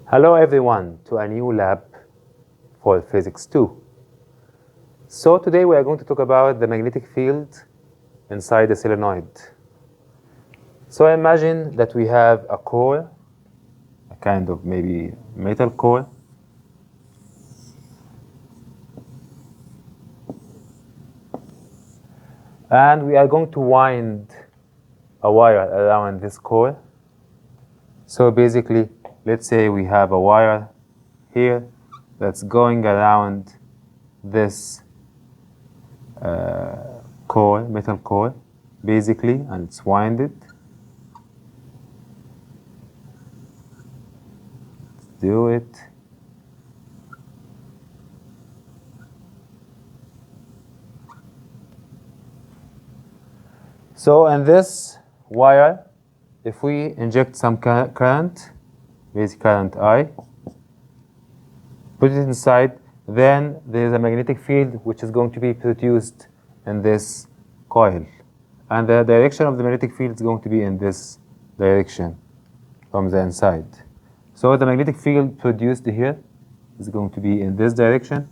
Hello everyone to a new lab for Physics 2. So today we are going to talk about the magnetic field inside the solenoid. So imagine that we have a core, a kind of maybe metal core. And we are going to wind a wire around this core. So basically, let's say we have a wire here that's going around this core, metal core, basically, and it's winded. Let's do it. So in this wire, if we inject some current, basic current I, put it inside, then there is a magnetic field which is going to be produced in this coil. And the direction of the magnetic field is going to be in this direction from the inside. So the magnetic field produced here is going to be in this direction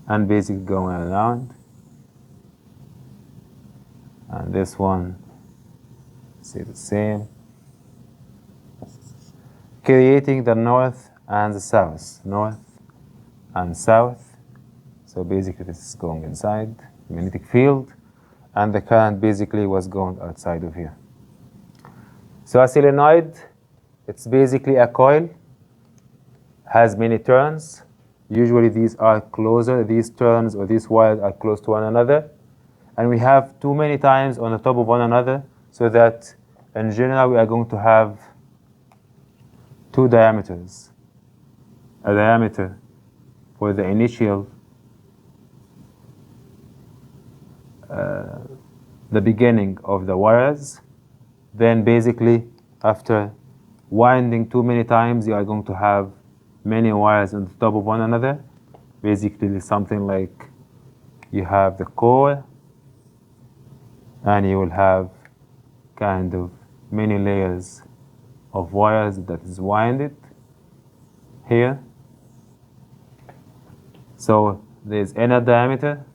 and basically going around. And this one, say the same, creating the north and the south, north and south. So basically this is going inside the magnetic field, and the current basically was going outside of here. So a solenoid, it's basically a coil, has many turns. Usually these are closer, these turns or these wires are close to one another. And we have too many times on the top of one another, so that in general we are going to have two diameters. A diameter for the initial, the beginning of the wires. Then basically after winding too many times, you are going to have many wires on the top of one another. Basically something like you have the core, and you will have kind of many layers of wires that is winded here. So there's inner diameter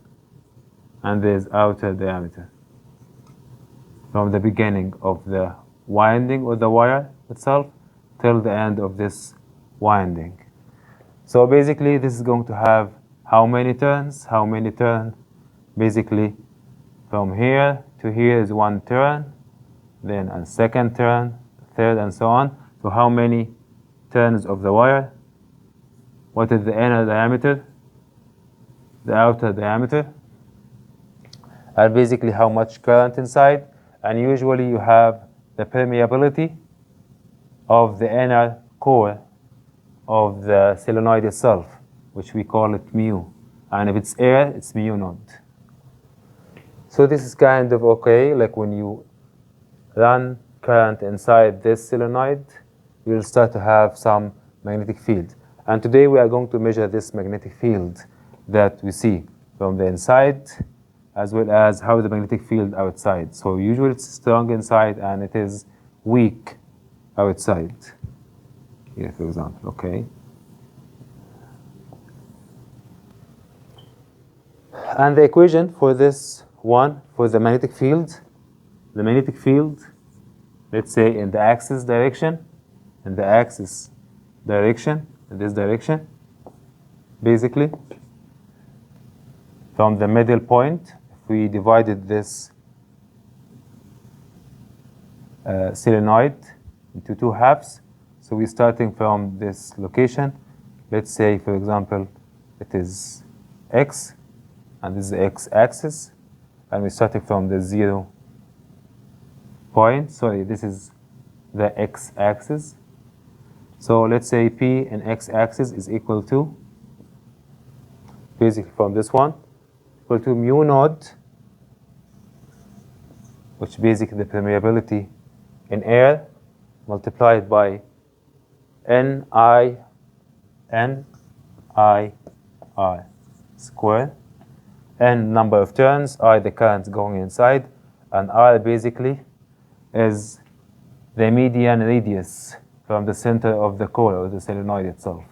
and there's outer diameter from the beginning of the winding of the wire itself till the end of this winding. So basically this is going to have how many turns? Basically from here to here is one turn, then a second turn, third, and so on. So how many turns of the wire? What is the inner diameter? The outer diameter? And basically how much current inside? And usually you have the permeability of the inner core of the solenoid itself, which we call it mu. And if it's air, it's mu naught. So this is kind of okay, like when you run current inside this solenoid, you will start to have some magnetic field. And today we are going to measure this magnetic field that we see from the inside, as well as how the magnetic field outside. So usually it's strong inside and it is weak outside. Here, for example, okay. And the equation for this one, for the magnetic field, let's say in the axis direction, in this direction, basically, from the middle point, if we divided this solenoid into two halves, so we're starting from this location. Let's say, for example, it is x, and this is the x-axis, and we're starting from the 0 point. Sorry, this is the x-axis. So let's say P in x-axis is equal to, basically from this one, equal to mu naught, which basically the permeability in air, multiplied by Ni R square. N number of turns, I the current going inside, and R basically is the median radius from the center of the core or the solenoid itself.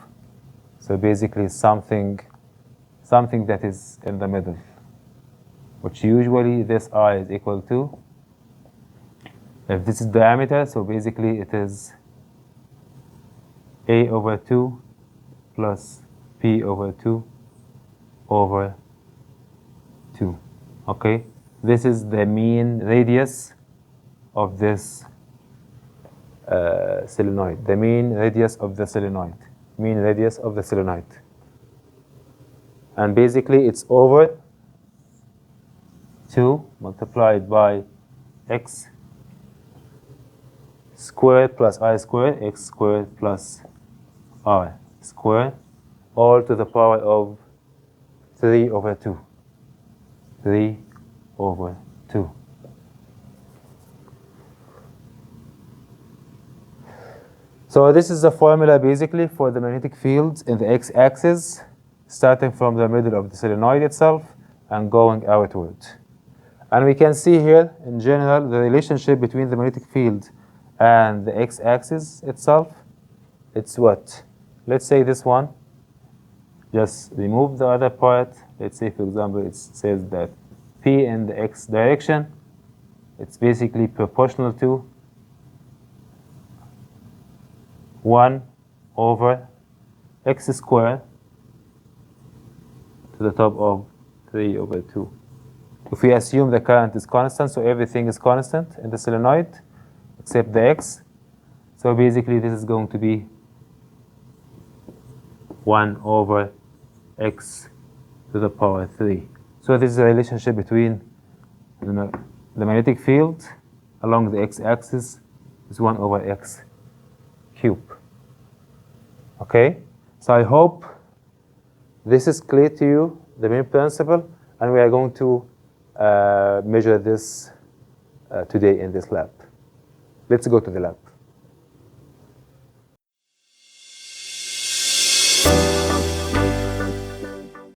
So basically something that is in the middle, which usually this I is equal to, if this is diameter, so basically it is A over 2 plus P over 2 over 2. Okay? This is the mean radius of this solenoid. The mean radius of the solenoid. Mean radius of the solenoid. And basically it's over 2 multiplied by x squared plus I squared, x squared plus I squared, all to the power of 3 over 2. 3 over 2. So this is the formula basically for the magnetic field in the x-axis, starting from the middle of the solenoid itself and going outward. And we can see here, in general, the relationship between the magnetic field and the x-axis itself. It's what? Let's say this one. Just remove the other part. Let's say, for example, it says that P in the x direction, it's basically proportional to 1 over x squared to the top of 3 over 2. If we assume the current is constant, so everything is constant in the solenoid except the x, so basically this is going to be 1 over x to the power 3. So this is a relationship between the magnetic field along the x-axis is 1 over x cube. Okay? So I hope this is clear to you, the main principle, and we are going to measure this today in this lab. Let's go to the lab.